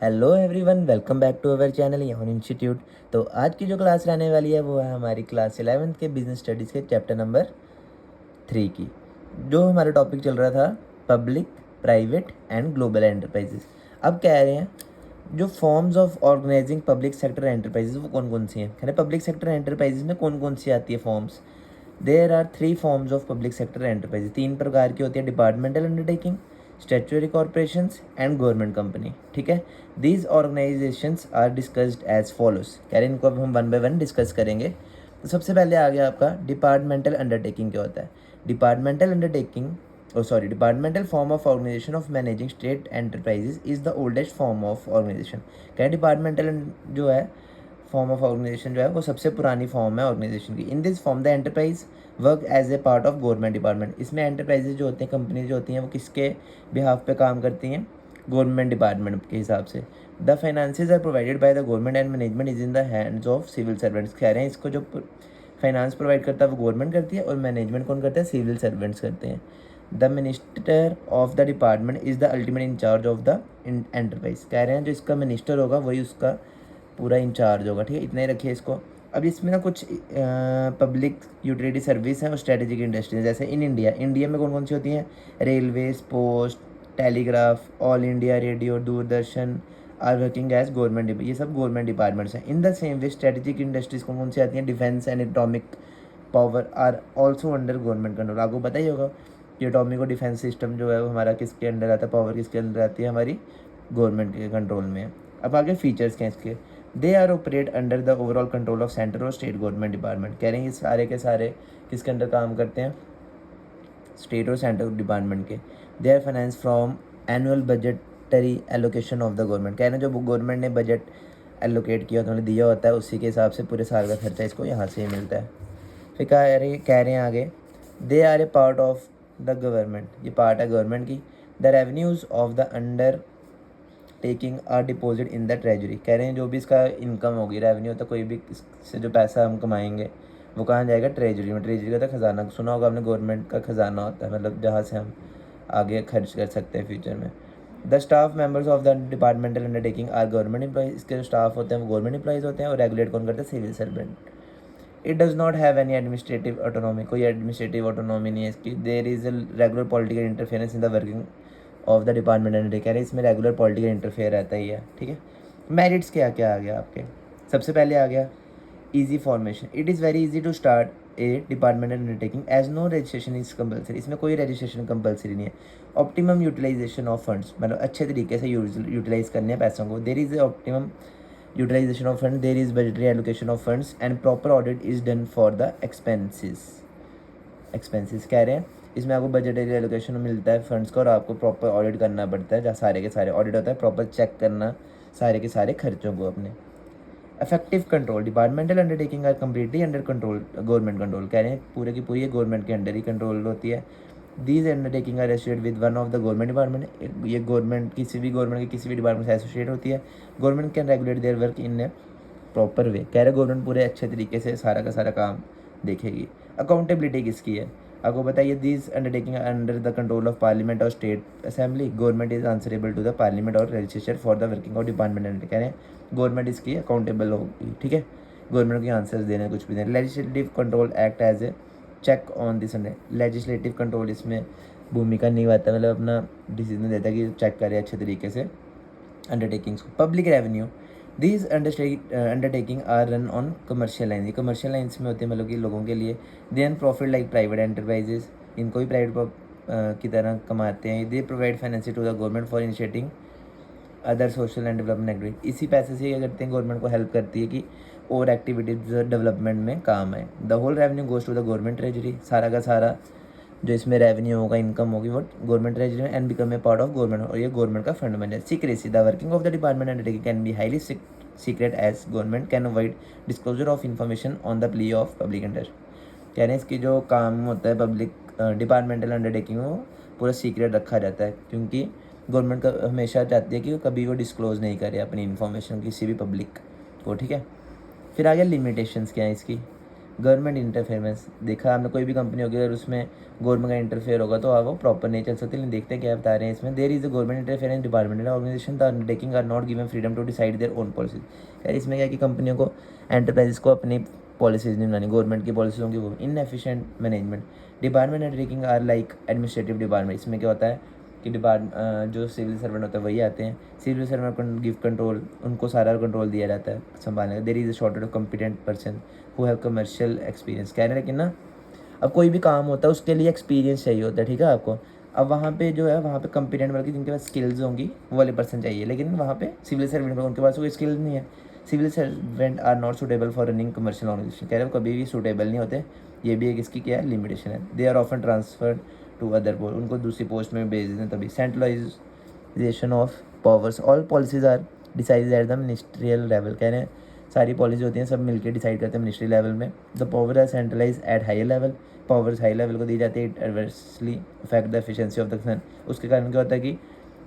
Hello everyone, welcome back to our channel Yaman institute. तो आज की जो क्लास रहने वाली है वो है हमारी क्लास 11th के बिजनेस स्टडीज़ के चैप्टर नंबर 3 की। जो हमारा टॉपिक चल रहा था public, private and global enterprises. अब कह रहे हैं जो forms of organising public sector enterprises वो कौन कौन सी हैं। कह रहे पब्लिक सेक्टर एंटरप्राइजेस में कौन कौन सी आती है forms. There are 3 forms of public sector enterprises. 3 प्रकार की होती है, departmental undertaking, statutory corporations and government company. ठीक है, these organisations are discussed as follows. कह रहे हैं इनको अब हम वन बाय वन डिस्कस करेंगे। तो सबसे पहले आ गया आपका डिपार्टमेंटल अंडरटेकिंग। क्या होता है departmental undertaking? Departmental form of organisation of managing state enterprises is the oldest form of organisation. क्या डिपार्टमेंटल जो है फॉर्म ऑफ ऑर्गेनाइजेशन जो है वो सबसे पुरानी फॉर्म है ऑर्गेनाइजेशन की। In this form the enterprise work as a part of government department. इसमें एंटरप्राइजेज जो होते हैं, कंपनीज जो होती हैं, वो किसके बिहाफ पे काम करती हैं? गवर्नमेंट डिपार्टमेंट के हिसाब से। The finances are provided by the government and management is in the hands of civil servants. कह रहे हैं इसको जो फाइनेंस प्रोवाइड करता है वो गवर्नमेंट करती है और मैनेजमेंट कौन करता है? सिविल सर्वेंट्स करते हैं। The minister of the department is the ultimate incharge of the enterprise. कह रहे हैं जो इसका मिनिस्टर होगा वही उसका पूरा इंचार्ज होगा। ठीक है, इतना ही रखिए इसको। अब इसमें ना कुछ पब्लिक यूटिलिटी सर्विस है और स्ट्रेटेजिक इंडस्ट्रीज। जैसे इंडिया में कौन कौन सी होती हैं? Railways, post, telegraph, all India radio, Doordarshan are working as government. ये सब गवर्नमेंट डिपार्टमेंट्स हैं। In the same way strategic industries कौन कौन सी आती हैं? Defence and atomic power are also under government control. आपको पता ही होगा कि एटॉमिक और डिफेंस सिस्टम जो है वो हमारा किसके अंडर आता है? पावर किसके अंदर आती है? हमारी गवर्नमेंट के कंट्रोल में है। अब आगे फीचर्स क्या हैं इसके? They are operate under the overall control of central और स्टेट गवर्नमेंट डिपार्टमेंट। कह रहे हैं ये सारे के सारे किसके अंडर काम करते हैं? स्टेट और सेंट्रल डिपार्टमेंट के। They are finance from annual budgetary allocation of the government. कह रहे हैं जो गवर्नमेंट ने बजट एलोकेट किया उन्होंने दिया होता है उसी के हिसाब से पूरे साल का खर्चा इसको यहाँ से ही मिलता है। फिर कह रहे हैं आगे they are a part of the government. ये पार्ट है गवर्नमेंट की। The revenues of the undertaking are deposit in the treasury. कह रहे हैं जो भी इसका इनकम होगी, रेवेन्यू तो कोई भी इससे जो पैसा हम कमाएंगे वो कहाँ जाएगा? ट्रेजरी में। ट्रेजरी का तो खजाना सुना होगा आपने, गवर्नमेंट का खजाना होता है, मतलब जहाँ से हम आगे खर्च कर सकते हैं फ्यूचर में। The staff members of the departmental undertaking are government employees. इसके जो स्टाफ होते हैं वो गवर्नमेंट एम्प्लॉइज होते हैं और रेगुलेट कौन करते हैं? Civil servant. It does not have any administrative autonomy. कोई एडमिनिस्ट्रेटिव ऑटोनॉमी नहीं है इसकी। There is a regular political interference in the working of the department and कह रहे हैं इसमें रेगुलर पॉलिटिकल इंटरफेयर रहता ही है। ठीक है, मेरिट्स क्या क्या आ गया आपके? सबसे पहले आ गया easy formation. It is very easy to start a departmental undertaking as no registration is compulsory. इसमें कोई रजिस्ट्रेशन कंपलसरी नहीं है। ऑप्टिमम यूटिलाइजेशन ऑफ फंड्स, मतलब अच्छे तरीके से यूटिलाइज करने हैं पैसों को। There is optimum utilisation of fund, there is budgetary allocation of funds and proper audit is done for the expenses. कह रहे हैं इसमें आपको बजटरी एलोकेशन मिलता है फंड्स का और आपको प्रॉपर ऑडिट करना पड़ता है, जहाँ सारे के सारे ऑडिट होता है, प्रॉपर चेक करना सारे के सारे खर्चों को अपने। Effective control, departmental undertaking are completely under control government control. कह रहे हैं पूरे की पूरी गवर्नमेंट के अंडर ही कंट्रोल होती है। These undertaking are associate with one of the government department. ये गवर्नमेंट किसी भी गवर्नमेंट के किसी भी डिपार्टमेंट से एसोसिएट होती है। Government can regulate their work in A proper way. कह रहे गवर्नमेंट पूरे अच्छे तरीके से सारा का सारा काम देखेगी। अकाउंटेबिलिटी किसकी है? आपको बताइए these undertaking under the control of parliament और state assembly. Government is answerable to the parliament और legislature for the working of department. कह रहे हैं गवर्नमेंट इसकी अकाउंटेबल होगी। ठीक है, गवर्नमेंट के आंसर्स देने कुछ भी देने। Legislative control act as a check on this. Legislative control इसमें भूमिका निभाता है, मतलब अपना डिसीजन देता है कि चेक करे अच्छे तरीके से अंडरटेकिंग्स को। Public revenue, these undertaking are run on commercial line. ये कमर्शियल लाइन्स में होती है, मतलब कि लोगों के लिए। They earn profit like private enterprises. इनको भी प्राइवेट की तरह कमाते हैं। They provide financing to the government for initiating other social and development activity. इसी पैसे से क्या करते हैं? गवर्नमेंट को हेल्प करती है कि और एक्टिविटीज डेवलपमेंट में काम आए। The whole revenue goes to the government treasury. सारा का सारा जो इसमें रेवेन्यू होगा, इनकम होगी, वो गवर्नमेंट ट्रेजरी में and become a part of government, और ये गवर्नमेंट का फंड बन जाए। Secrecy, the working of the department undertaking can be highly secret as government can avoid disclosure of information on the plea of public interest. कह रहे हैं इसकी जो काम होता है पब्लिक डिपार्टमेंटल अंडरटेकिंग वो पूरा सीक्रेट रखा जाता है, क्योंकि गवर्नमेंट का हमेशा चाहती है कि वो कभी वो डिस्क्लोज नहीं करे अपनी इन्फॉर्मेशन किसी भी पब्लिक को। ठीक है, फिर आ गया लिमिटेशंस क्या है इसकी। गवर्नमेंट इंटरफेरेंस, देखा आपने कोई भी कंपनी होगी अगर उसमें गवर्नमेंट का इंटरफेयर होगा तो वो प्रॉपर नहीं चल सकती। लेकिन देखते हैं क्या बता रहे हैं इसमें। There is a government interference department organisation the undertaking are not given freedom to decide their own policies. यार इसमें क्या है कि कंपनियों को, एंटरप्राइजेस को अपनी पॉलिसीज नहीं बनानी, गवर्नमेंट की पॉलिसी होंगी वो। Inefficient management, department undertaking are like administrative department. इसमें क्या होता है कि जो सिविल सर्वेंट होता है वही आते हैं। सिविल सर्वेंट गिव कंट्रोल, उनको सारा कंट्रोल दिया जाता है संभालने का। There is a shortage of competent person who have commercial experience. कह रहे हैं लेकिन ना, अब कोई भी काम होता है उसके लिए एक्सपीरियंस चाहिए होता है, ठीक है आपको। अब वहाँ पे जो है वहाँ पे कॉम्पिटेंट बल्कि जिनके पास स्किल्स होंगी वो वाले पर्सन चाहिए, लेकिन वहाँ पे सिविल सर्वेंट को उनके पास कोई स्किल्स नहीं है। Civil servant are not suitable for running commercial organisation. कह रहे हैं कभी भी सूटेबल नहीं होते, ये भी एक इसकी क्या है लिमिटेशन है। They are often transferred to other post, उनको दूसरी पोस्ट में भेज देते हैं तभी। Centralisation of powers, all policies are decided at the ministerial level. कह रहे हैं सारी पॉलिसी होती हैं सब मिलकर डिसाइड करते हैं मिनिस्ट्री लेवल में। The power are centralise at higher level, powers high level को दी जाती है। It adversely affect the efficiency of the concern. उसके कारण क्या होता है कि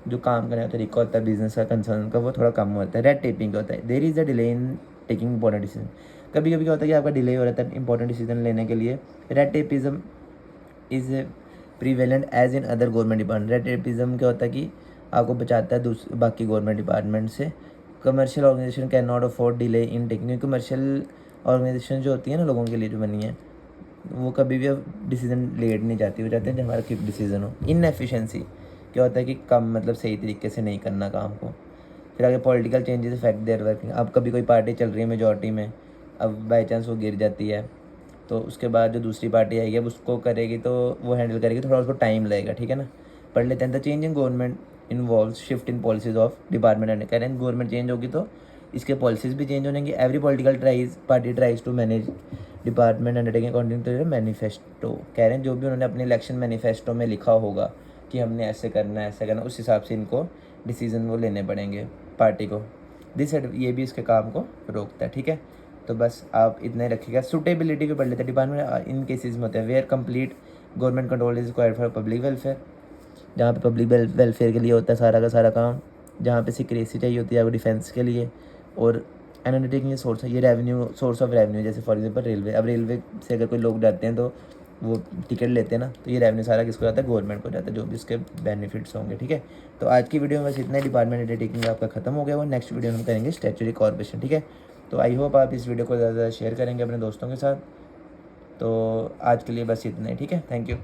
जो काम करने का तरीका होता है बिजनेस का कंसर्न का वो थोड़ा कम होता है। रेड टेपिंग क्या होता है, there is a delay in taking important decision. कभी कभी क्या होता है कि आपका डिले हो रहा है इंपॉर्टेंट डिसीजन लेने के लिए। Red tapeism is prevalent as in other government department. Red tapeism क्या होता है कि आपको बचाता है बाकी गवर्नमेंट डिपार्टमेंट से। Commercial organisation can not afford delay in taking. Commercial organisation जो होती है ना लोगों के लिए जो बनी है वो कभी भी अब डिसीजन लेट नहीं जाती, वो चाहते हैं कि हमारा क्विक डिसीजन हो। इनएफिशिएंसी क्या होता है कि कम मतलब सही तरीके से नहीं करना काम को। फिर आगे political changes effect their working. अब कभी कोई पार्टी चल रही है मेजॉरिटी में, अब बाई चांस वो गिर जाती है तो उसके बाद जो दूसरी पार्टी आएगी अब उसको करेगी तो वो हैंडल करेगी, थोड़ा उसको टाइम लगेगा, ठीक है ना। पढ़ लेते हैं। The change in government involve shift in policies of department and. कह रहे हैं गवर्नमेंट चेंज होगी तो इसके पॉलिसीज भी चेंज होंगी। Every political party tries to manage department undertaking according to manifesto. कह रहे हैं जो भी उन्होंने अपने इलेक्शन मैनिफेस्टो में लिखा होगा कि हमने ऐसे करना है ऐसे करना, उस हिसाब से इनको डिसीजन वो लेने पड़ेंगे पार्टी को। ये भी इसके काम को रोकता है, ठीक है। तो बस आप इतना ही रखिएगा। सूटेबिलिटी भी पढ़ लेते हैं। डिपार्टमेंट इन केसेस में होते हैं where complete government control is required for public welfare, जहाँ पे पब्लिक वेलफेयर के लिए होता है सारा का सारा काम। जहाँ पे सिक्रेसी चाहिए होती है आपको डिफेंस के लिए। और अंडरटेकिंग ये सोर्स है, ये रेवेन्यू सोर्स ऑफ रेवेन्यू, जैसे फॉर एग्जांपल रेलवे। अब रेलवे से अगर कोई लोग जाते हैं तो वो टिकट लेते हैं ना, तो ये रेवेन्यू सारा किसको जाता है, गवर्नमेंट को जाता है, जो भी उसके बेनिफिट्स होंगे, ठीक है। तो आज की वीडियो में बस इतना ही। डिपार्टमेंट अंडरटेकिंग आपका खत्म हो गया। वो नेक्स्ट वीडियो में हम करेंगे स्टैट्यूटरी कॉर्पोरेशन, ठीक है। तो आई होप आप इस वीडियो को ज़्यादा शेयर करेंगे अपने दोस्तों के साथ। तो आज के लिए बस इतना ही, ठीक है। Thank you.